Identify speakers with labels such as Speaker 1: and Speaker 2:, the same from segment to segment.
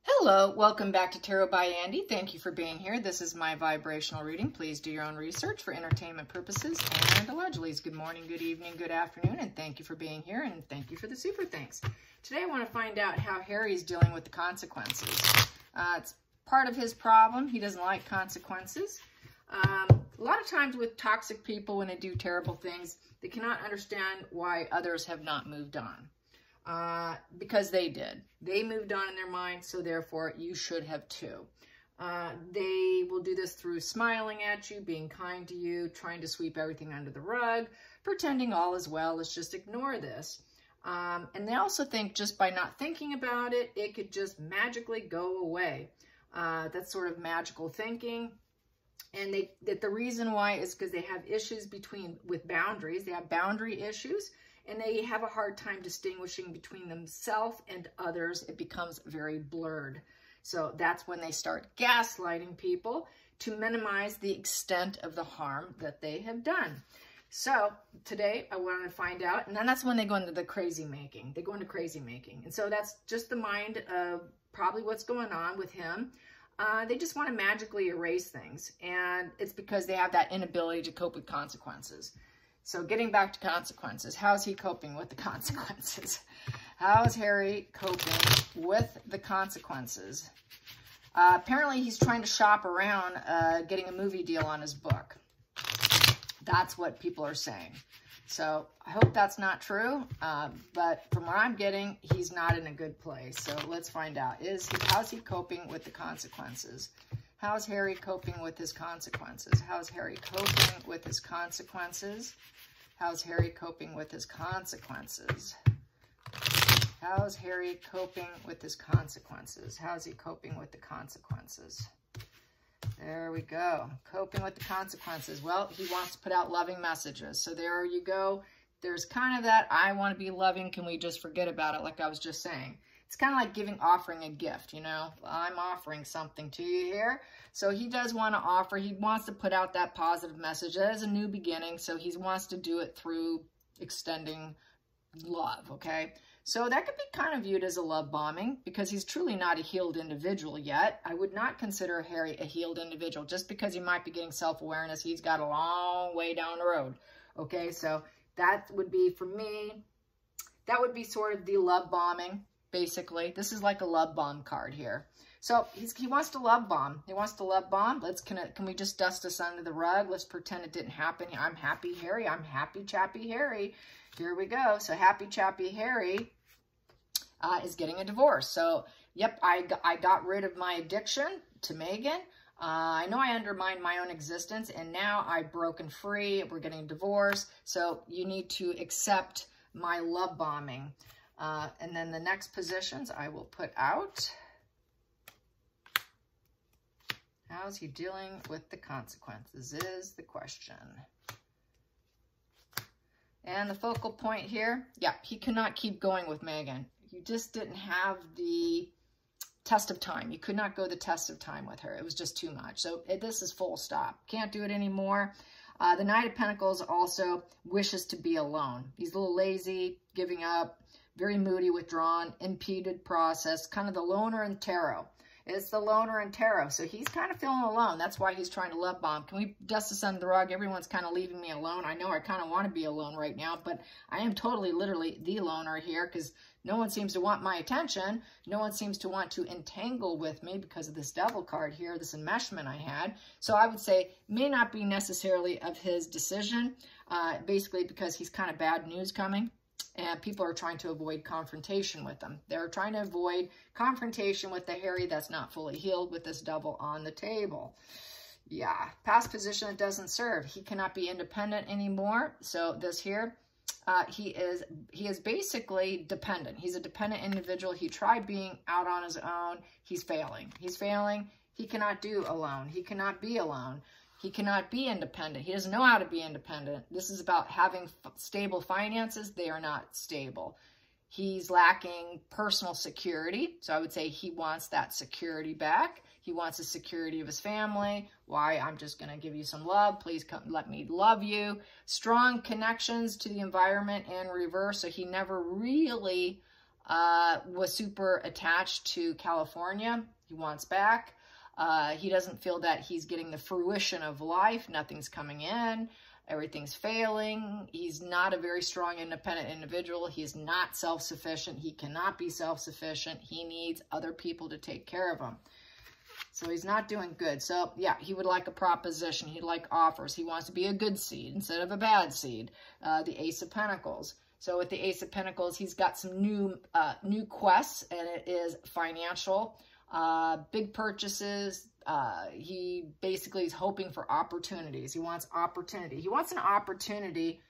Speaker 1: Hello, welcome back to Tarot by Andy. Thank you for being here. This is my vibrational reading. Please do your own research for entertainment purposes and allegedly. Good morning, good evening, good afternoon, and thank you for being here, and thank you for the super thanks. Today I want to find out how Harry's dealing with the consequences. It's part of his problem. He doesn't like consequences. A lot of times with toxic people, when they do terrible things, they cannot understand why others have not moved on. Because they did. They moved on in their mind, so therefore you should have too. They will do this through smiling at you, being kind to you, trying to sweep everything under the rug, pretending all is well. Let's just ignore this. And they also think just by not thinking about it, it could just magically go away. That's sort of magical thinking. And that the reason why is because they have issues with boundaries. They have boundary issues. And they have a hard time distinguishing between themselves and others. It becomes very blurred. So that's when they start gaslighting people to minimize the extent of the harm that they have done. So today I wanted to find out, and then that's when they go into the crazy making. They go into crazy making. And so that's just the mind of probably what's going on with him. They just want to magically erase things. And it's because they have that inability to cope with consequences. So getting back to consequences, how's he coping with the consequences? How's Harry coping with the consequences? Apparently he's trying to shop around getting a movie deal on his book. That's what people are saying. So I hope that's not true, but from what I'm getting, he's not in a good place. So let's find out. How's he coping with the consequences? How's Harry coping with his consequences? How's Harry coping with his consequences? How's Harry coping with his consequences? How's Harry coping with his consequences? How's he coping with the consequences? There we go. Coping with the consequences. Well, he wants to put out loving messages. So there you go. There's kind of that, I want to be loving. Can we just forget about it? Like I was just saying. It's kind of like offering a gift, you know. I'm offering something to you here. So he does want to offer. He wants to put out that positive message. That is a new beginning. So he wants to do it through extending love, okay? So that could be kind of viewed as a love bombing because he's truly not a healed individual yet. I would not consider Harry a healed individual. Just because he might be getting self-awareness, he's got a long way down the road, okay? So that would be, for me, that would be sort of the love bombing. Basically, this is like a love bomb card here. So he wants to love bomb. He wants to love bomb. Can we just dust this under the rug? Let's pretend it didn't happen. I'm happy Harry. I'm happy chappy Harry. Here we go. So happy chappy Harry is getting a divorce. So yep, I got rid of my addiction to Megan. I know I undermined my own existence, and now I've broken free. We're getting divorced. So you need to accept my love bombing. And then the next positions I will put out. How's he dealing with the consequences is the question. And the focal point here, yeah, he cannot keep going with Megan. You just didn't have the test of time. You could not go the test of time with her. It was just too much. So this is full stop. Can't do it anymore. The Knight of Pentacles also wishes to be alone. He's a little lazy, giving up. Very moody, withdrawn, impeded process, kind of the loner in tarot. It's the loner in tarot. So he's kind of feeling alone. That's why he's trying to love bomb. Can we dust this under the rug? Everyone's kind of leaving me alone. I know I kind of want to be alone right now, but I am totally, literally the loner here because no one seems to want my attention. No one seems to want to entangle with me because of this devil card here, this enmeshment I had. So I would say may not be necessarily of his decision, basically because he's kind of bad news coming. And people are trying to avoid confrontation with them. They're trying to avoid confrontation with the Harry that's not fully healed with this devil on the table. Yeah, past position that doesn't serve. He cannot be independent anymore. So this here, he is basically dependent. He's a dependent individual. He tried being out on his own. He's failing. He's failing. He cannot do alone. He cannot be alone. He cannot be independent. He doesn't know how to be independent. This is about having stable finances. They are not stable. He's lacking personal security. So I would say he wants that security back. He wants the security of his family. Why? I'm just going to give you some love. Please come, let me love you. Strong connections to the environment in reverse. So he never really was super attached to California. He wants back. He doesn't feel that he's getting the fruition of life. Nothing's coming in. Everything's failing. He's not a very strong, independent individual. He is not self-sufficient. He cannot be self-sufficient. He needs other people to take care of him. So he's not doing good. So yeah, he would like a proposition. He'd like offers. He wants to be a good seed instead of a bad seed. The Ace of Pentacles. So with the Ace of Pentacles, he's got some new quests, and it is financial, big purchases. He basically is hoping for opportunities. He wants opportunity. He wants an opportunity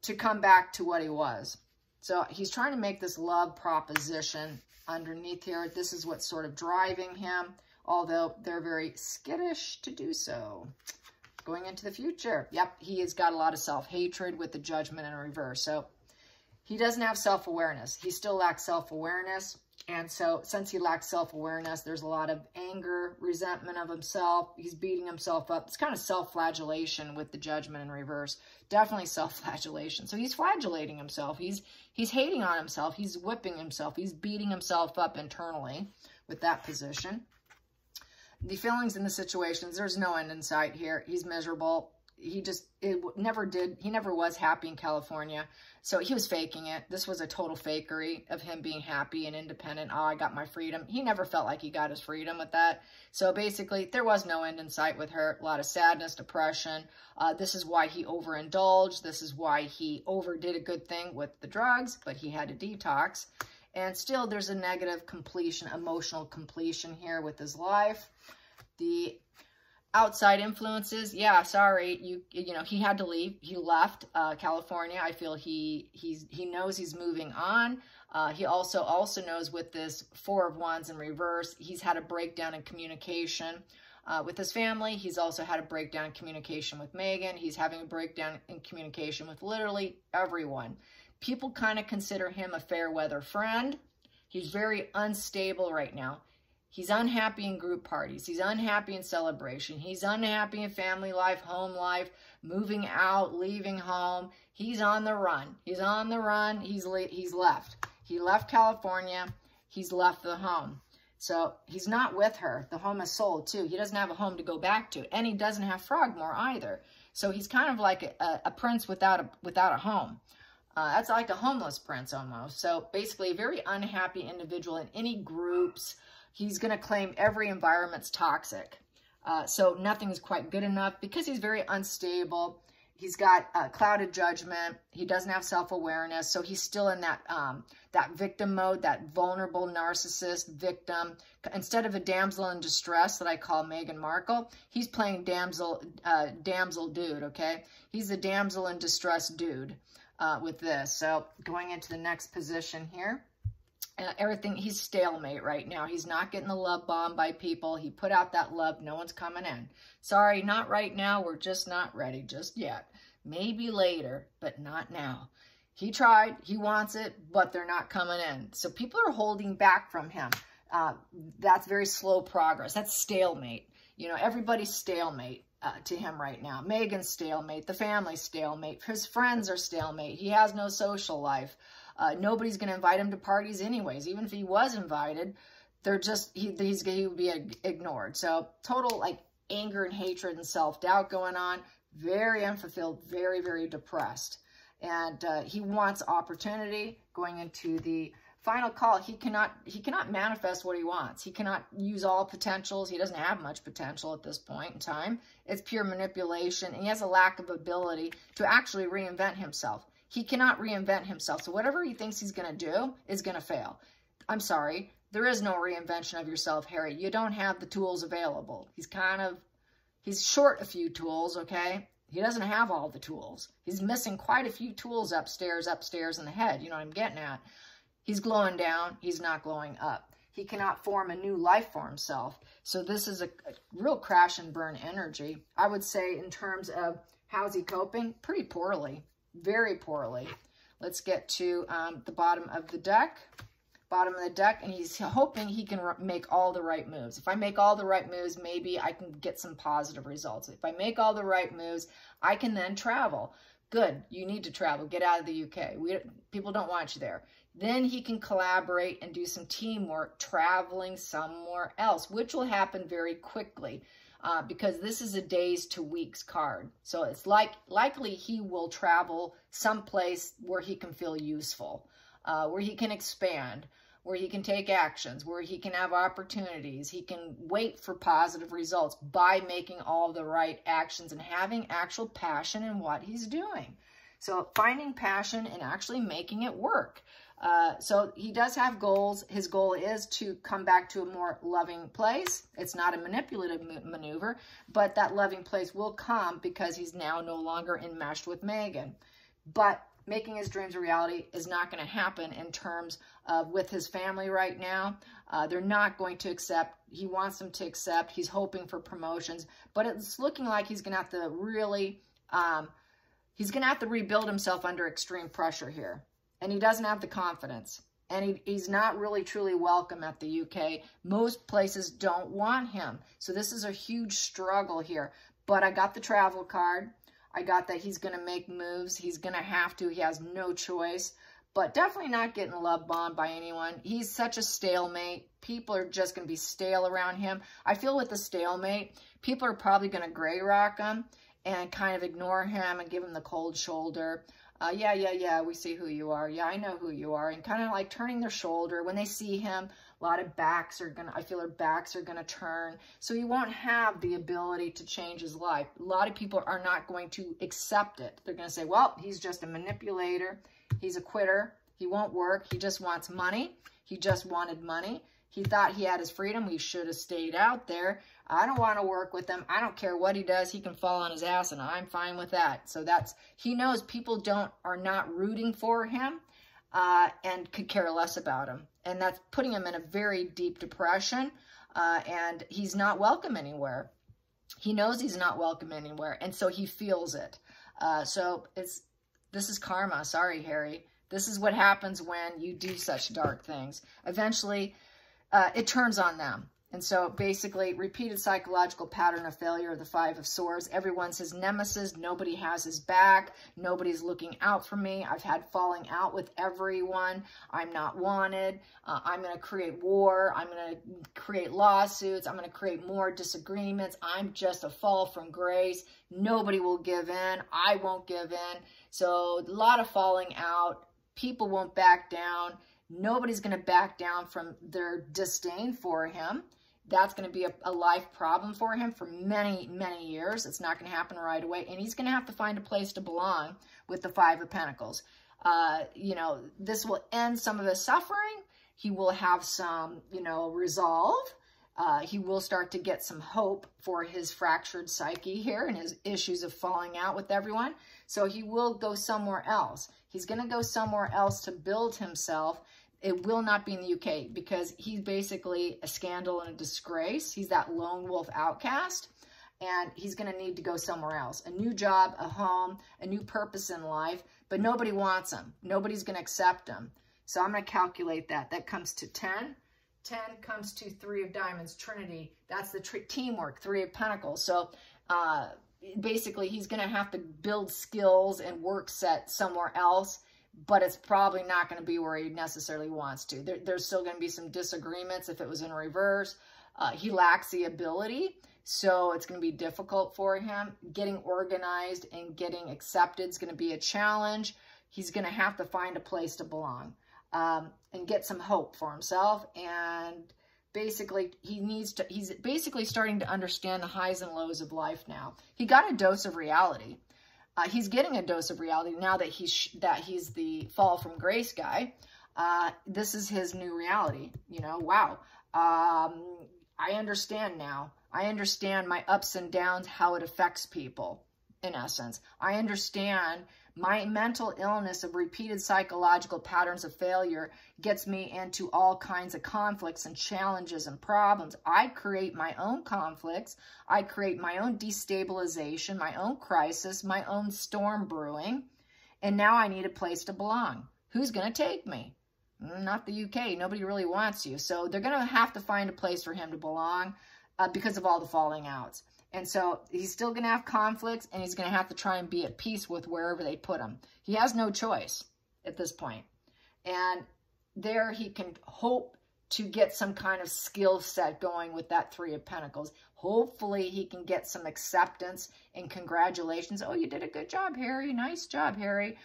Speaker 1: to come back to what he was. So he's trying to make this love proposition underneath here. This is what's sort of driving him, although they're very skittish to do so. Going into the future, yep, he has got a lot of self-hatred with the Judgment in reverse. So he doesn't have self-awareness. He still lacks self-awareness. And so since he lacks self-awareness, there's a lot of anger, resentment of himself. He's beating himself up. It's kind of self-flagellation with the Judgment in reverse. Definitely self-flagellation. So he's flagellating himself. He's hating on himself. He's whipping himself. He's beating himself up internally with that position. The feelings in the situations, there's no end in sight here. He's miserable. He never was happy in California. So he was faking it. This was a total fakery of him being happy and independent. Oh, I got my freedom. He never felt like he got his freedom with that. So basically, there was no end in sight with her. A lot of sadness, depression. This is why he overindulged. This is why he overdid a good thing with the drugs, but he had to detox. And still, there's a negative completion, emotional completion here with his life. The outside influences, yeah, sorry, you know, he had to leave. He left California. I feel he knows he's moving on. He also knows with this Four of Wands in reverse, he's had a breakdown in communication with his family. He's also had a breakdown in communication with Megan. He's having a breakdown in communication with literally everyone. People kind of consider him a fair weather friend. He's very unstable right now. He's unhappy in group parties. He's unhappy in celebration. He's unhappy in family life, home life, moving out, leaving home. He's on the run. He's on the run. He's left. He left California. He's left the home. So he's not with her. The home is sold too. He doesn't have a home to go back to. And he doesn't have Frogmore either. So he's kind of like a prince without a home. That's like a homeless prince almost. So basically a very unhappy individual in any groups. He's going to claim every environment's toxic. So nothing's quite good enough because he's very unstable. He's got clouded judgment. He doesn't have self-awareness. So he's still in that victim mode, that vulnerable narcissist victim. Instead of a damsel in distress that I call Meghan Markle, he's playing damsel dude, okay? He's a damsel in distress dude with this. So going into the next position here. Everything, he's stalemate right now. He's not getting the love bomb by people. He put out that love. No one's coming in. Sorry, not right now. We're just not ready just yet. Maybe later, but not now. He tried. He wants it, but they're not coming in. So people are holding back from him. That's very slow progress. That's stalemate. You know, everybody's stalemate to him right now. Megan's stalemate. The family's stalemate. His friends are stalemate. He has no social life. Nobody's going to invite him to parties anyways. Even if he was invited, they're just, he would be ignored. So total like anger and hatred and self-doubt going on. Very unfulfilled, very, very depressed. And he wants opportunity going into the final call. He cannot manifest what he wants. He cannot use all potentials. He doesn't have much potential at this point in time. It's pure manipulation. And he has a lack of ability to actually reinvent himself. He cannot reinvent himself. So whatever he thinks he's going to do is going to fail. I'm sorry. There is no reinvention of yourself, Harry. You don't have the tools available. He's short a few tools, okay? He doesn't have all the tools. He's missing quite a few tools upstairs in the head. You know what I'm getting at? He's glowing down. He's not glowing up. He cannot form a new life for himself. So this is a real crash and burn energy. I would say in terms of how's he coping? Pretty poorly. Very poorly. Let's get to the bottom of the deck. Bottom of the deck, and he's hoping he can make all the right moves. If I make all the right moves, maybe I can get some positive results. If I make all the right moves, I can then travel. Good. You need to travel. Get out of the UK. People don't want you there. Then he can collaborate and do some teamwork, traveling somewhere else, which will happen very quickly because this is a days to weeks card. So it's likely he will travel someplace where he can feel useful, where he can expand, where he can take actions, where he can have opportunities. He can wait for positive results by making all the right actions and having actual passion in what he's doing. So finding passion and actually making it work. So he does have goals. His goal is to come back to a more loving place. It's not a manipulative maneuver, but that loving place will come because he's now no longer enmeshed with Megan. But making his dreams a reality is not going to happen in terms of with his family right now. They're not going to accept. He wants them to accept. He's hoping for promotions, but it's looking like he's going to have to really, he's going to have to rebuild himself under extreme pressure here. And he doesn't have the confidence. And he's not really truly welcome at the UK. Most places don't want him. So this is a huge struggle here. But I got the travel card. I got that he's going to make moves. He's going to have to. He has no choice. But definitely not getting love bombed by anyone. He's such a stalemate. People are just going to be stale around him. I feel with the stalemate, people are probably going to gray rock him and kind of ignore him and give him the cold shoulder. Yeah, we see who you are. Yeah, I know who you are. And kind of like turning their shoulder. When they see him, a lot of backs are going to, I feel their backs are going to turn. So he won't have the ability to change his life. A lot of people are not going to accept it. They're going to say, well, he's just a manipulator. He's a quitter. He won't work. He just wants money. He just wanted money. He thought he had his freedom. He should have stayed out there. I don't want to work with him. I don't care what he does. He can fall on his ass, and I'm fine with that. So that's, he knows people are not rooting for him and could care less about him. And that's putting him in a very deep depression, and he's not welcome anywhere. He knows he's not welcome anywhere, and so he feels it. This is karma. Sorry, Harry. This is what happens when you do such dark things. Eventually, it turns on them. And so basically, repeated psychological pattern of failure of the Five of Swords. Everyone's his nemesis. Nobody has his back. Nobody's looking out for me. I've had falling out with everyone. I'm not wanted. I'm going to create war. I'm going to create lawsuits. I'm going to create more disagreements. I'm just a fall from grace. Nobody will give in. I won't give in. So a lot of falling out. People won't back down. Nobody's going to back down from their disdain for him. That's going to be a life problem for him for many, many years. It's not going to happen right away. And he's going to have to find a place to belong with the Five of Pentacles. You know, this will end some of his suffering. He will have some, you know, resolve. He will start to get some hope for his fractured psyche here and his issues of falling out with everyone. So he will go somewhere else. He's going to go somewhere else to build himself. It will not be in the UK because he's basically a scandal and a disgrace. He's that lone wolf outcast, and he's going to need to go somewhere else. A new job, a home, a new purpose in life, but nobody wants him. Nobody's going to accept him. So I'm going to calculate that. That comes to 10. 10 comes to 3 of Diamonds, Trinity. That's the teamwork, 3 of Pentacles. So basically, he's going to have to build skills and work set somewhere else, but it's probably not going to be where he necessarily wants to. There's still going to be some disagreements if it was in reverse. He lacks the ability, so it's going to be difficult for him. Getting organized and getting accepted is going to be a challenge. He's going to have to find a place to belong and get some hope for himself. And basically, he's basically starting to understand the highs and lows of life now. He got a dose of reality. He's getting a dose of reality now that he's the fall from grace guy. This is his new reality. You know, wow. I understand now. I understand my ups and downs, how it affects people, in essence. I understand my mental illness of repeated psychological patterns of failure gets me into all kinds of conflicts and challenges and problems. I create my own conflicts. I create my own destabilization, my own crisis, my own storm brewing. And now I need a place to belong. Who's going to take me? Not the UK. Nobody really wants you. So they're going to have to find a place for him to belong because of all the falling outs. And so he's still going to have conflicts, and he's going to have to try and be at peace with wherever they put him. He has no choice at this point. And there he can hope to get some kind of skill set going with that Three of Pentacles. Hopefully he can get some acceptance and congratulations. Oh, you did a good job, Harry. Nice job, Harry.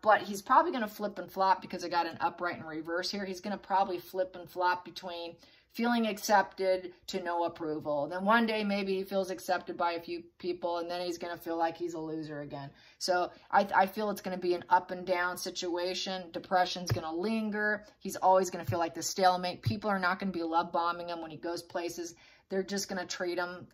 Speaker 1: But he's probably going to flip and flop because I got an upright and reverse here. He's going to probably flip and flop between feeling accepted to no approval. Then one day maybe he feels accepted by a few people, and then he's going to feel like he's a loser again. So I feel it's going to be an up and down situation. Depression's going to linger. He's always going to feel like the stalemate. People are not going to be love bombing him when he goes places. They're just going to treat him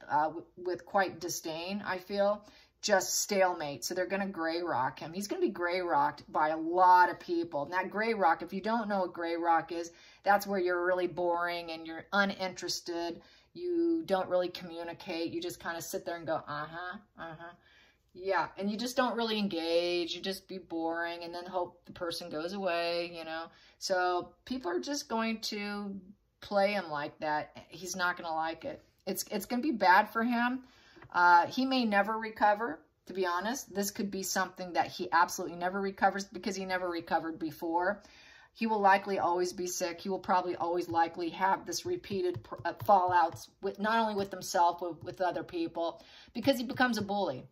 Speaker 1: with quite disdain, I feel. Just stalemate. So they're going to gray rock him. He's going to be gray rocked by a lot of people. And that gray rock, if you don't know what gray rock is, that's where you're really boring and you're uninterested. You don't really communicate. You just kind of sit there and go, yeah. And you just don't really engage. You just be boring and then hope the person goes away, you know. So people are just going to play him like that. He's not going to like it. It's going to be bad for him. He may never recover, to be honest. This could be something that he absolutely never recovers because he never recovered before. He will likely always be sick. He will probably always likely have this repeated fallouts, with not only with himself, but with other people, because he becomes a bully.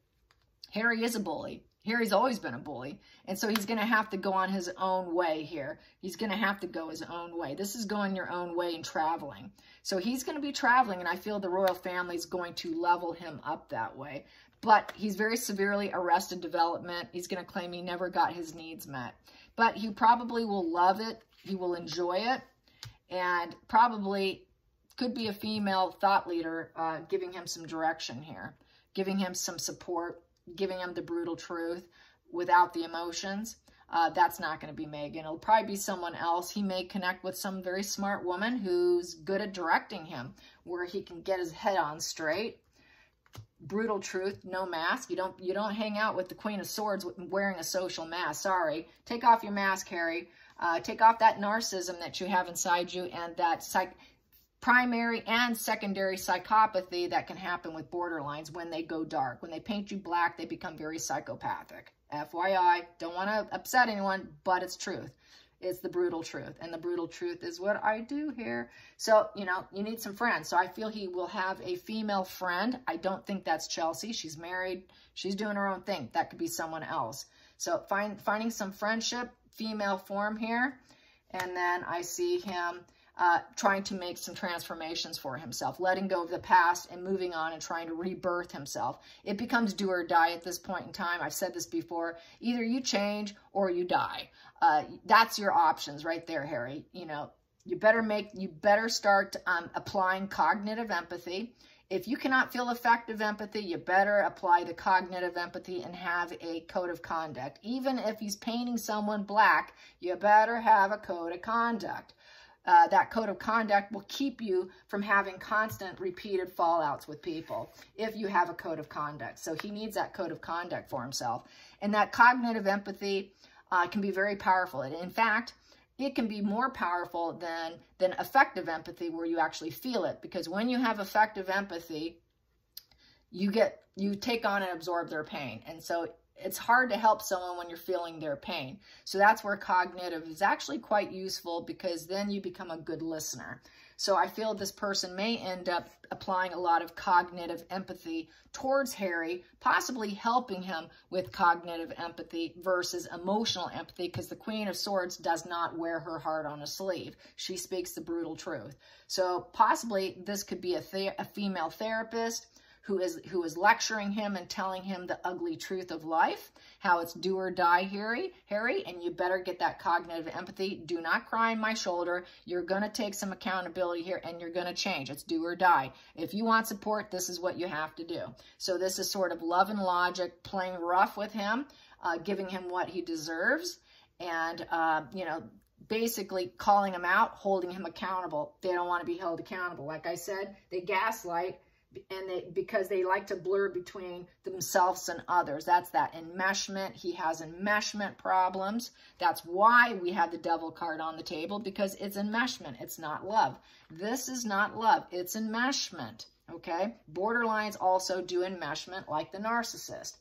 Speaker 1: Harry is a bully. Harry's always been a bully. And so he's going to have to go on his own way here. He's going to have to go his own way. This is going your own way and traveling. So he's going to be traveling, and I feel the royal family is going to level him up that way. But he's very severely arrested development. He's going to claim he never got his needs met. But he probably will love it. He will enjoy it. And probably could be a female thought leader giving him some direction here, giving him some support, giving him the brutal truth without the emotions. That's not going to be Meghan. It'll probably be someone else. He may connect with some very smart woman who's good at directing him, where he can get his head on straight. Brutal truth, no mask. You don't hang out with the Queen of Swords wearing a social mask. Sorry. Take off your mask, Harry. Take off that narcissism that you have inside you and that primary and secondary psychopathy that can happen with borderlines when they go dark. When they paint you black, they become very psychopathic. FYI, don't want to upset anyone, but it's truth. It's the brutal truth, and the brutal truth is what I do here. So, you know, you need some friends. So I feel he will have a female friend. I don't think that's Chelsea. She's married. She's doing her own thing. That could be someone else. So finding some friendship, female form here, and then I see him trying to make some transformations for himself, letting go of the past and moving on and trying to rebirth himself. It becomes do or die at this point in time. I've said this before. Either you change or you die. That's your options right there, Harry. You know, you better start applying cognitive empathy. If you cannot feel effective empathy, you better apply the cognitive empathy and have a code of conduct. Even if he's painting someone black, you better have a code of conduct. That code of conduct will keep you from having constant repeated fallouts with people if you have a code of conduct. So he needs that code of conduct for himself. And that cognitive empathy can be very powerful. In fact, it can be more powerful than effective empathy, where you actually feel it. Because when you have effective empathy, you take on and absorb their pain. And so it's hard to help someone when you're feeling their pain. So that's where cognitive is actually quite useful, because then you become a good listener. So I feel this person may end up applying a lot of cognitive empathy towards Harry, possibly helping him with cognitive empathy versus emotional empathy, because the Queen of Swords does not wear her heart on a sleeve. She speaks the brutal truth. So possibly this could be a female therapist who is lecturing him and telling him the ugly truth of life, how it's do or die, Harry, and you better get that cognitive empathy. Do not cry on my shoulder. You're going to take some accountability here, and you're going to change. It's do or die. If you want support, this is what you have to do. So this is sort of love and logic, playing rough with him, giving him what he deserves, and, you know, basically calling him out, holding him accountable. They don't want to be held accountable. Like I said, they gaslight, and because they like to blur between themselves and others. That's that enmeshment. He has enmeshment problems. That's why we have the Devil card on the table, because it's enmeshment. It's not love. This is not love. It's enmeshment, okay? Borderlines also do enmeshment like the narcissist.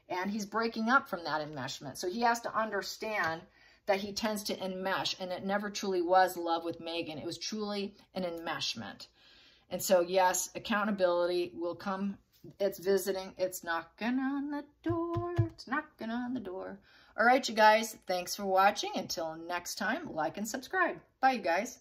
Speaker 1: And he's breaking up from that enmeshment. So he has to understand that he tends to enmesh, and it never truly was love with Megan. It was truly an enmeshment. And so, yes, accountability will come. It's visiting. It's knocking on the door. It's knocking on the door. All right, you guys, thanks for watching. Until next time, like and subscribe. Bye, you guys.